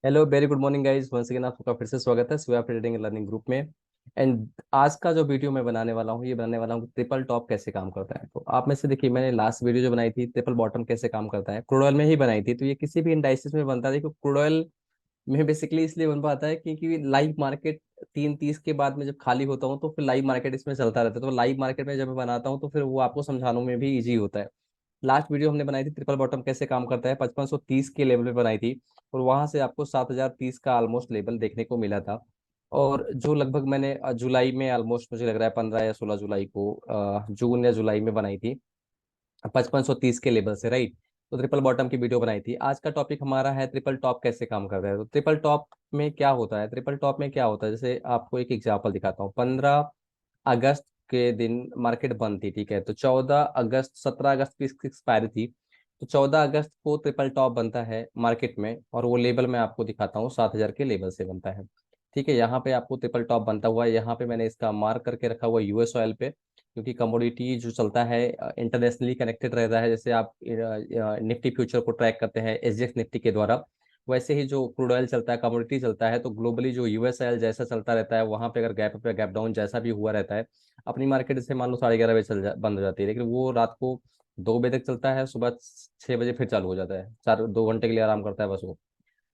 Hello very good morning guys, once again आपका फिर से स्वागत है स्वेप ट्रेडिंग लर्निंग ग्रुप में। एंड आज का जो वीडियो मैं बनाने वाला हूँ, ये बनाने वाला हूँ ट्रिपल टॉप कैसे काम करता है। तो आप में से देखिए, मैंने लास्ट वीडियो जो बनाई थी ट्रिपल बॉटम कैसे काम करता है, क्रूड ऑयल में ही बनाई थी। तो ये किसी भी इंडाइसिस में बनता है। देखो, क्रूड ऑयल में बेसिकली इसलिए बन पाता है क्योंकि लाइव मार्केट 3:30 के बाद में जब खाली होता हूँ तो फिर लाइव मार्केट इसमें चलता रहता है। तो लाइव मार्केट में जब मैं बनाता हूँ तो फिर वो आपको समझाने में भी इजी होता है। लास्ट वीडियो हमने बनाई थी ट्रिपल बॉटम कैसे काम करता है, 5530 के लेवल पे बनाई थी। और वहां से आपको 7030 का ऑलमोस्ट लेवल देखने को मिला था। और जो लगभग मैंने जुलाई में, ऑलमोस्ट मुझे लग रहा है 15 या 16 जुलाई को, जून या जुलाई में बनाई थी 5530 के लेवल से, राइट। तो ट्रिपल बॉटम की वीडियो बनाई थी। आज का टॉपिक हमारा है ट्रिपल टॉप कैसे काम करता है। तो ट्रिपल टॉप में क्या होता है, ट्रिपल टॉप में क्या होता है, जैसे आपको एक एग्जांपल दिखाता हूँ। 15 अगस्त के दिन मार्केट बंद थी, ठीक है। तो 14 अगस्त, 17 अगस्त की इसकी एक्सपायरी थी। तो 14 अगस्त को ट्रिपल टॉप बनता है मार्केट में, और वो लेवल मैं आपको दिखाता हूँ 7000 के लेवल से बनता है। ठीक है, यहाँ पे आपको ट्रिपल टॉप बनता हुआ है। यहाँ पे मैंने इसका मार्क करके रखा हुआ यूएस ऑयल पे, क्योंकि कमोडिटी जो चलता है इंटरनेशनली कनेक्टेड रहता है। जैसे आप निफ्टी फ्यूचर को ट्रैक करते हैं एसजीएक्स निफ्टी के द्वारा, वैसे ही जो क्रूड ऑयल चलता है, कमोडिटी चलता है, तो ग्लोबली जो यूएस ऑयल जैसा चलता रहता है, वहां पे अगर गैप पे गैप डाउन जैसा भी हुआ रहता है। अपनी मार्केट जैसे मान लो 11:30 बजे बंद हो जाती है, लेकिन वो रात को 2 बजे तक चलता है, सुबह 6 बजे फिर चालू हो जाता है, 2 घंटे के लिए आराम करता है बस वो।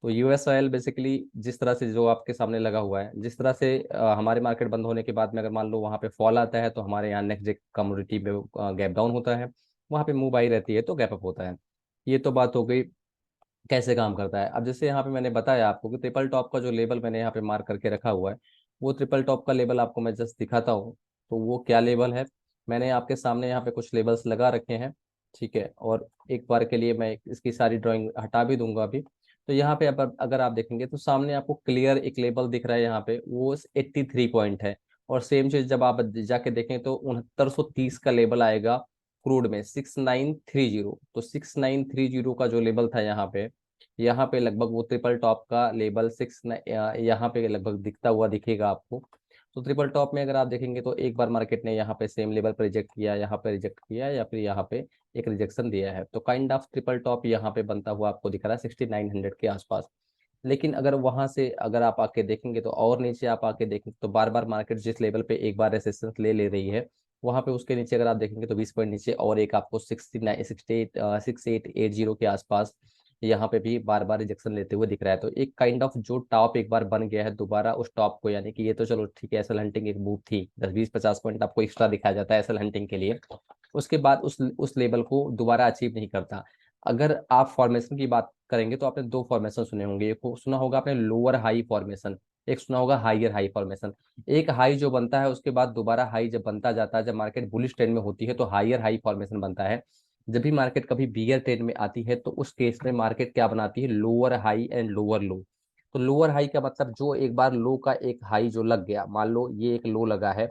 तो यूएस ऑयल बेसिकली जिस तरह से जो आपके सामने लगा हुआ है, जिस तरह से हमारे मार्केट बंद होने के बाद में अगर मान लो वहाँ पे फॉल आता है, तो हमारे यहाँ नेक्स्ट डे कमोडिटी में गैप डाउन होता है, वहाँ पे मूव आई रहती है तो गैप अप होता है। ये तो बात हो गई कैसे काम करता है। अब जैसे यहाँ पे मैंने बताया आपको कि ट्रिपल टॉप का जो लेवल मैंने यहाँ पे मार्क करके रखा हुआ है, वो ट्रिपल टॉप का लेवल आपको मैं जस्ट दिखाता हूँ। तो वो क्या लेवल है, मैंने आपके सामने यहाँ पे कुछ लेवल्स लगा रखे हैं, ठीक है। और एक बार के लिए मैं इसकी सारी ड्राइंग हटा भी दूंगा अभी। तो यहाँ पे अब अगर आप देखेंगे तो सामने आपको क्लियर एक लेवल दिख रहा है यहाँ पे, वो 83 पॉइंट है। और सेम चीज जब आप जाके देखें तो 6930 का लेवल आएगा क्रूड में, 6930। तो 6930 का जो लेवल था यहाँ पे लगभग वो ट्रिपल टॉप का लेवल यहाँ पे लगभग दिखता हुआ दिखेगा आपको। तो ट्रिपल टॉप में अगर आप देखेंगे तो एक बार मार्केट ने यहाँ पे सेम लेवल पर रिजेक्ट किया, यहाँ पे रिजेक्ट किया, या फिर यहाँ पे एक रिजेक्शन दिया है, तो काइंड ऑफ ट्रिपल टॉप यहाँ पे बनता हुआ आपको दिख रहा है 6900 के आसपास। लेकिन अगर वहां से अगर आप आके देखेंगे तो और नीचे आप आके देखेंगे तो बार बार मार्केट जिस लेवल पे एक बार रेसिस्टेंस ले ले रही है, वहां पे उसके नीचे अगर आप देखेंगे तो 20 पॉइंट नीचे और एक आपको 6880 के आसपास यहाँ पे भी बार बार रिजेक्शन लेते हुए दिख रहा है। तो एक काइंड ऑफ जो टॉप एक बार बन गया है दोबारा उस टॉप को, यानी कि ये तो चलो ठीक है, एसएल हंटिंग एक मूव थी, 10 20 50 पॉइंट आपको एक्स्ट्रा दिखाया जाता है एसएल हंटिंग के लिए। उसके बाद उस लेवल को दोबारा अचीव नहीं करता। अगर आप फॉर्मेशन की बात करेंगे तो आपने दो फॉर्मेशन सुने होंगे, एक सुना होगा आपने लोअर हाई फॉर्मेशन, एक सुना होगा हाइयर हाई फॉर्मेशन। एक हाई जो बनता है उसके बाद दोबारा हाई जब बनता जाता है, जब मार्केट बुलिश ट्रेंड में होती है तो हाइयर हाई फॉर्मेशन बनता है। जब भी मार्केट कभी बियर ट्रेंड में आती है तो उस केस में मार्केट क्या बनाती है, लोअर हाई एंड लोअर लो। तो लोअर हाई का मतलब जो एक बार लो का एक हाई जो लग गया, मान लो ये एक लो लगा है,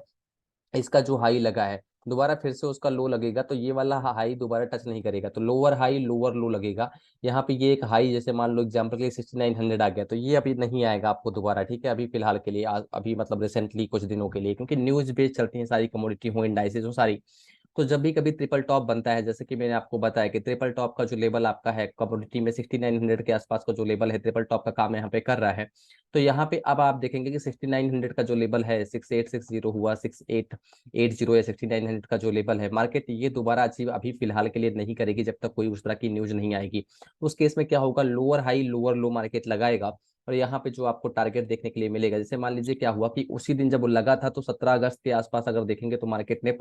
इसका जो हाई लगा है दोबारा फिर से उसका लो लगेगा, तो ये वाला हाई दोबारा टच नहीं करेगा, तो लोअर हाई लोअर लो लगेगा। यहाँ पे ये एक हाई जैसे मान लो एग्जांपल के लिए 6900 आ गया, तो ये अभी नहीं आएगा आपको दोबारा, ठीक है। अभी फिलहाल के लिए अभी मतलब रिसेंटली कुछ दिनों के लिए, क्योंकि न्यूज बेस्ड चलती है सारी, कमोडिटी हो इंडाइसेस हो सारी। तो जब भी कभी ट्रिपल टॉप बनता है, जैसे कि मैंने आपको बताया कि ट्रिपल टॉप का जो लेवल आपका है कमोडिटी में 6900 के आसपास का जो लेवल है, ट्रिपल टॉप का काम यहाँ पे कर रहा है। तो यहाँ पे अब आप देखेंगे कि 6900 का जो लेवल है, 6860 हुआ, 6880 या 6900 का जो लेवल है, मार्केट ये दोबारा अचीव अभी फिलहाल के लिए नहीं करेगी जब तक कोई उस तरह की न्यूज नहीं आएगी। उस केस में क्या होगा, लोअर हाई लोअर लो मार्केट लगाएगा। और यहाँ पे जो आपको टारगेट देखने के लिए मिलेगा, जैसे मान लीजिए क्या हुआ कि उसी दिन जब वो लगा था तो 17 अगस्त के आसपास अगर देखेंगे तो मार्केट ने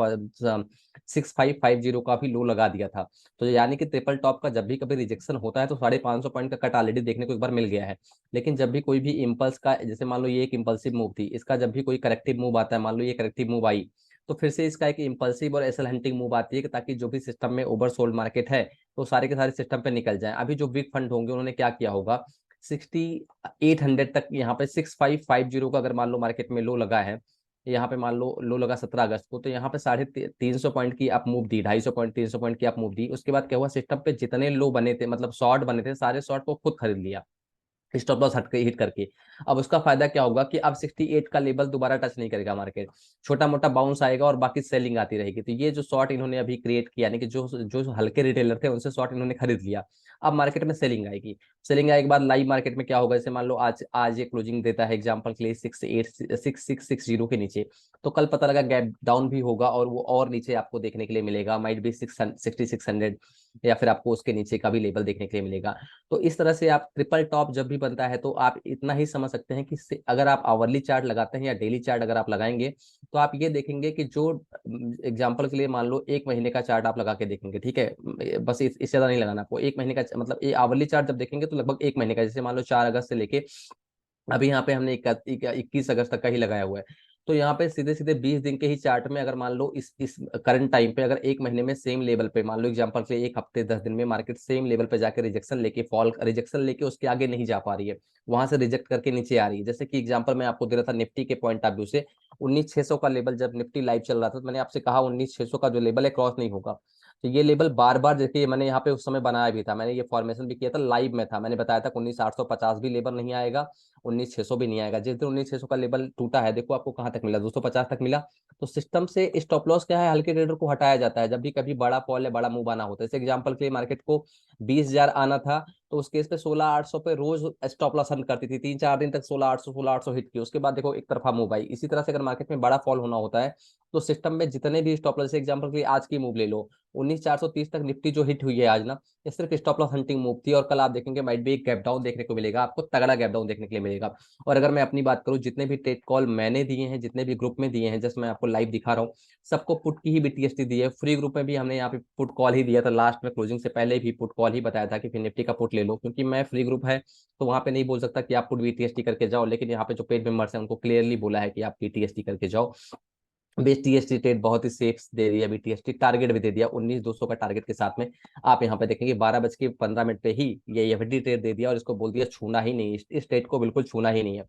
6550 का भी लो लगा दिया था। तो यानी कि ट्रिपल टॉप का जब भी कभी रिजेक्शन होता है तो 550 पॉइंट का कट ऑलरेडी देखने को एक बार मिल गया है। लेकिन जब भी कोई भी इम्पल्स का, जैसे मान लो ये एक इम्पल्सिव मूव थी, इसका जब भी कोई करेक्टिव मूव आता है, मान लो ये करेक्टिव मूव आई, तो फिर से इसका एक इम्पल्सिव और एसल हंटिंग मूव आती है कि ताकि जो भी सिस्टम में ओवरसोल्ड मार्केट है तो सारे के सारे सिस्टम पे निकल जाए। अभी जो बिग फंड होंगे उन्होंने क्या किया होगा, 6800 तक, यहाँ पे 6550 का अगर मान लो मार्केट में लो लगा है, यहाँ पे मान लो लो लगा 17 अगस्त को, तो यहाँ पे 350 पॉइंट की आप मूव दी, 250 पॉइंट 300 पॉइंट की आप मूव दी। उसके बाद क्या हुआ, सिस्टम पे जितने लो बने थे, मतलब शॉर्ट बने थे, सारे शॉर्ट को खुद खरीद लिया स्टॉप लॉस हट के हिट करके। अब उसका फायदा क्या होगा कि अब 68 का लेवल दोबारा टच नहीं करेगा मार्केट, छोटा मोटा बाउंस आएगा और बाकी सेलिंग आती रहेगी। तो ये जो शॉर्ट इन्होंने अभी क्रिएट किया, यानी कि जो जो हल्के रिटेलर थे उनसे शॉर्ट इन्होंने खरीद लिया। अब मार्केट में सेलिंग आएगी। सेलिंग आने के बाद लाइव मार्केट में क्या होगा, जैसे मान लो आज आज ये क्लोजिंग देता है एग्जांपल के लिए 686660 के नीचे, तो कल पता लगा गैप डाउन भी होगा और वो और नीचे आपको देखने के लिए मिलेगा, माइट बी 6600 या फिर आपको उसके नीचे का भी लेवल देखने के लिए मिलेगा। तो इस तरह से आप ट्रिपल टॉप जब भी बनता है तो आप इतना ही समझ सकते हैं कि अगर आप आवरली चार्ट लगाते हैं या डेली चार्ट अगर आप लगाएंगे तो आप ये देखेंगे कि जो एग्जांपल के लिए मान लो एक महीने का चार्ट आप लगा के देखेंगे, ठीक है, बस इससे ज्यादा नहीं लगाना आपको, एक महीने का मतलब ये आवरली चार्ट जब देखेंगे तो लगभग एक महीने का, जैसे मान लो 4 अगस्त से लेके अभी यहाँ पे हमने 21 अगस्त तक का ही लगाया हुआ है। तो यहाँ पे सीधे सीधे 20 दिन के ही चार्ट में अगर मान लो इस करंट टाइम पे अगर एक महीने में सेम लेवल पे मान लो एग्जांपल के लिए एक हफ्ते 10 दिन में मार्केट सेम लेवल पे जाकर रिजेक्शन लेके फॉल रिजेक्शन लेके उसके आगे नहीं जा पा रही है, वहां से रिजेक्ट करके नीचे आ रही है। जैसे कि एग्जांपल मैं आपको दे रहा था निफ्टी के पॉइंट ऑफ व्यू से, 19,600 का लेवल जब निफ्टी लाइव चल रहा था तो मैंने आपसे कहा 19,600 का जो लेवल है क्रॉस नहीं होगा। तो ये लेवल बार बार देखिए मैंने यहाँ पे उस समय बनाया भी था, मैंने ये फॉर्मेशन भी किया था, लाइव में था, मैंने बताया था 19,850 भी लेवल नहीं आएगा, 19,600 भी नहीं आएगा। जिस दिन 19,600 का लेवल टूटा है देखो आपको कहाँ तक मिला, 250 तक मिला। तो सिस्टम से स्टॉप लॉस क्या है, हल्के ट्रेडर को हटाया जाता है जब भी कभी बड़ा फॉल है बड़ा मूव आना होता है। जैसे एग्जांपल के लिए मार्केट को 20,000 आना था तो उस केस पे 16,800 पे रोज स्टॉप लॉस हट करती थी, 3-4 दिन तक 16,800 हिट की, उसके बाद देखो एक तरफा मूव आई। इसी तरह से अगर मार्केट में बड़ा फॉल होना होता है तो सिस्टम में जितने भी स्टॉप लॉस, एग्जांपल के लिए आज की मूव ले लो, 19,430 तक निफ्टी जो हिट हुई है आज ना, ये सिर्फ स्टॉप लॉस हंटिंग मूव थी, और कल आप देखेंगे माइट भी एक गैप डाउन देखने को मिलेगा, आपको तगड़ा गैप डाउन देखने के लिए मिलेगा। और अगर मैं अपनी बात करूं, जितने भी टेक कॉल मैंने दिए हैं, जितने भी ग्रुप में दिए हैं, जैसे मैं आपको लाइव दिखा रहा हूँ, सबको पुट की ही बीटीएसटी दी है। फ्री ग्रुप में भी हमने यहाँ पे पुट कॉल ही दिया था, लास्ट में क्लोजिंग से पहले भी पुट कॉल ही बताया था कि फिर निफ्टी का पुट ले लो, क्योंकि मैं फ्री ग्रुप है तो वहां पे नहीं बोल सकता कि आप पुट बीटीएसटी करके जाओ, लेकिन यहाँ पे जो पेड मेंबर्स हैं उनको क्लियरली बोला है कि आप बीटीएसटी करके जाओ। बीटीएसटी ट्रेड बहुत ही सेफ दे दिया, बीटीएसटी टारगेट भी दे दिया 19,200 का टारगेट के साथ में। आप यहाँ पे देखेंगे 12:15 पे ही ये एफडी ट्रेड दे दिया और इसको बोल दिया छूना ही नहीं, इस ट्रेड को बिल्कुल छूना ही नहीं है।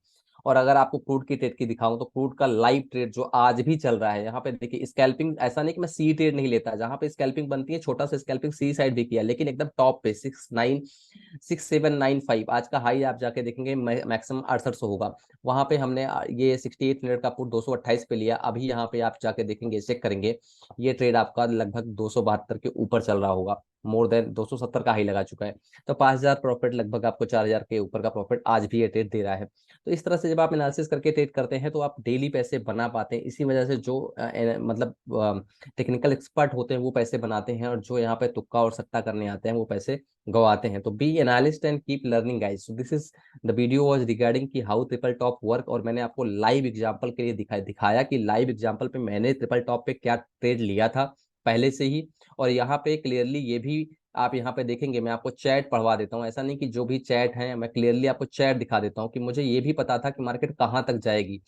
और अगर आपको क्रूड की ट्रेड की दिखाऊं तो क्रूड का लाइव ट्रेड जो आज भी चल रहा है, यहाँ पे देखिए स्कैल्पिंग, ऐसा नहीं कि मैं सी ट्रेड नहीं लेता, जहां पे स्कैल्पिंग बनती है छोटा सा स्कैल्पिंग सी साइड भी किया, लेकिन एकदम टॉप पे 6795 आज का हाई आप जाके देखेंगे मैक्सिमम 6800 होगा, वहां पे हमने ये 68 मिनट का पुट 228 पे लिया। अभी यहाँ पे आप जाके देखेंगे चेक करेंगे ये ट्रेड आपका लगभग 272 के ऊपर चल रहा होगा, मोर देन 270 का हाई लगा चुका है। तो 5,000 प्रॉफिट, लगभग आपको 4,000 के ऊपर का प्रॉफिट आज भी ये ट्रेड दे रहा है। तो इस तरह से जब आप एनालिसिस करके ट्रेड करते हैं तो आप डेली पैसे बना पाते हैं। इसी वजह से जो मतलब टेक्निकल एक्सपर्ट होते हैं वो पैसे बनाते हैं, और जो यहाँ पे तुक्का और सट्टा करने आते हैं वो पैसे गवाते हैं। तो be analyst and keep learning guys. So this is the video was regarding कि हाउ ट्रिपल टॉप वर्क, और मैंने आपको लाइव एग्जांपल के लिए दिखाया कि लाइव एग्जांपल पे मैंने ट्रिपल टॉप पे क्या ट्रेड लिया था पहले से ही। और यहाँ पे क्लियरली ये भी आप यहाँ पे देखेंगे, मैं आपको चैट पढ़वा देता हूँ, ऐसा नहीं कि जो भी चैट है मैं क्लियरली आपको चैट दिखा देता हूँ कि मुझे ये भी पता था कि मार्केट कहाँ तक जाएगी।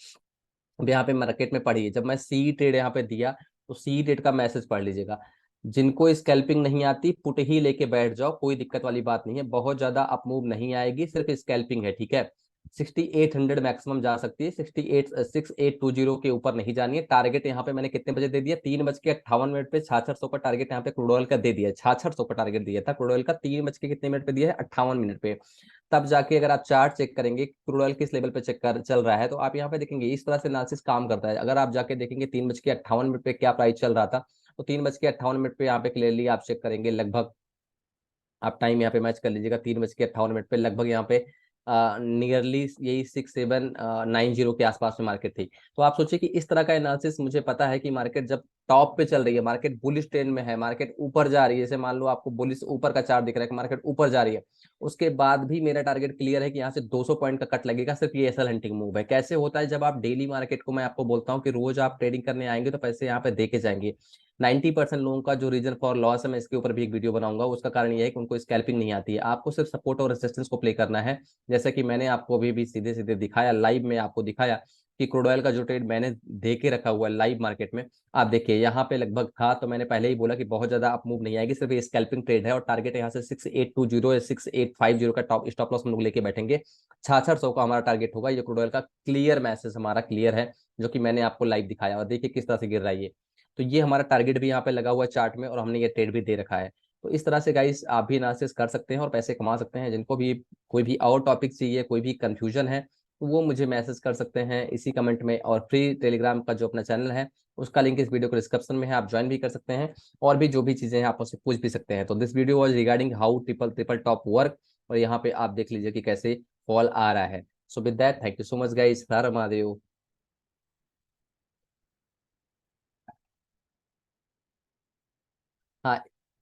अब यहाँ पे मार्केट में पढ़िए, जब मैं सी ट्रेड यहाँ पे दिया तो सी ट्रेड का मैसेज पढ़ लीजिएगा, जिनको स्कैल्पिंग नहीं आती पुट ही लेके बैठ जाओ, कोई दिक्कत वाली बात नहीं है, बहुत ज्यादा अप मूव नहीं आएगी, सिर्फ स्कैल्पिंग है, ठीक है। 6800 मैक्सिमम जा सकती है, 6820 के ऊपर नहीं जानी है। टारगेट यहाँ पे मैंने कितने बजे दे दिया, 3:58 पे 6600 का टारगेट यहाँ पे क्रूड ऑयल का दे दिया, 6600 का टारगेट दिया था क्रूड ऑयल का, 3 बज के कितने मिनट पे दिया है, 58 मिनट पे। तब जाके अगर आप चार्ट चेक करेंगे क्रूड ऑयल किस लेवल पे चेक कर चल रहा है, तो आप यहाँ पे देखेंगे इस तरह से एनालिसिस काम करता है। अगर आप जाके देखेंगे 3:58 पे क्या प्राइस चल रहा था, तो 3:58 पे यहाँ पे क्लियरली आप चेक करेंगे, लगभग आप टाइम यहाँ पे मैच कर लीजिएगा, 3:58 पे लगभग यहाँ पे नियरली यही 6790 के आसपास में मार्केट थी। तो आप सोचिए कि इस तरह का एनालिसिस मुझे पता है कि मार्केट जब टॉप पे चल रही है, मार्केट बुलिश ट्रेंड में है, मार्केट ऊपर जा रही है, जैसे मान लो आपको बुलिश ऊपर का चार्ट दिख रहा है कि मार्केट ऊपर जा रही है, उसके बाद भी मेरा टारगेट क्लियर है कि यहाँ से 200 पॉइंट का कट लगेगा, सिर्फ ये एसएल हंटिंग मूव है। कैसे होता है, जब आप डेली मार्केट को, मैं आपको बोलता हूँ कि रोज आप ट्रेडिंग करने आएंगे तो पैसे यहाँ पे देके जाएंगे। 90% लोगों का जो रीजन फॉर लॉस है, मैं इसके ऊपर भी एक वीडियो बनाऊंगा, उसका कारण यह है कि उनको स्कैल्पिंग नहीं आती है, आपको सिर्फ सपोर्ट और रेजिस्टेंस को प्ले करना है। जैसा कि मैंने आपको अभी भी सीधे सीधे दिखाया, लाइव में आपको दिखाया कि क्रूड ऑयल का जो ट्रेड मैंने दे के रखा हुआ है लाइव मार्केट में, आप देखिए यहाँ पे लगभग था, तो मैंने पहले ही बोला कि बहुत ज्यादा अप मूव नहीं आएगी, सिर्फ ये स्कैल्पिंग ट्रेड है, और टारगेट यहाँ से 6820 या 6850 का टॉप स्टॉप लॉस हम लोग लेके बैठेंगे, 6600 का हमारा टारगेट होगा। ये क्रूड ऑयल का क्लियर मैसेज हमारा क्लियर है, जो कि मैंने आपको लाइव दिखाया, और देखिए किस तरह से गिर रहा है ये। तो ये हमारा टारगेट भी यहाँ पे लगा हुआ है चार्ट में, और हमने ये ट्रेड भी दे रखा है। तो इस तरह से गाइस आप भी एनालिसिस कर सकते हैं और पैसे कमा सकते हैं। जिनको भी कोई भी और टॉपिक चाहिए, कोई भी कंफ्यूजन है, तो वो मुझे मैसेज कर सकते हैं इसी कमेंट में। और फ्री टेलीग्राम का जो अपना चैनल है उसका लिंक इस वीडियो को डिस्क्रिप्शन में है, आप ज्वाइन भी कर सकते हैं। और भी जो भी चीजें हैं आप उससे पूछ भी सकते हैं। तो this video was regarding how triple triple top work. और यहाँ पे आप देख लीजिए कि कैसे फॉल आ रहा है। So with that, thank you so much guys, Har Mahadev. हाँ,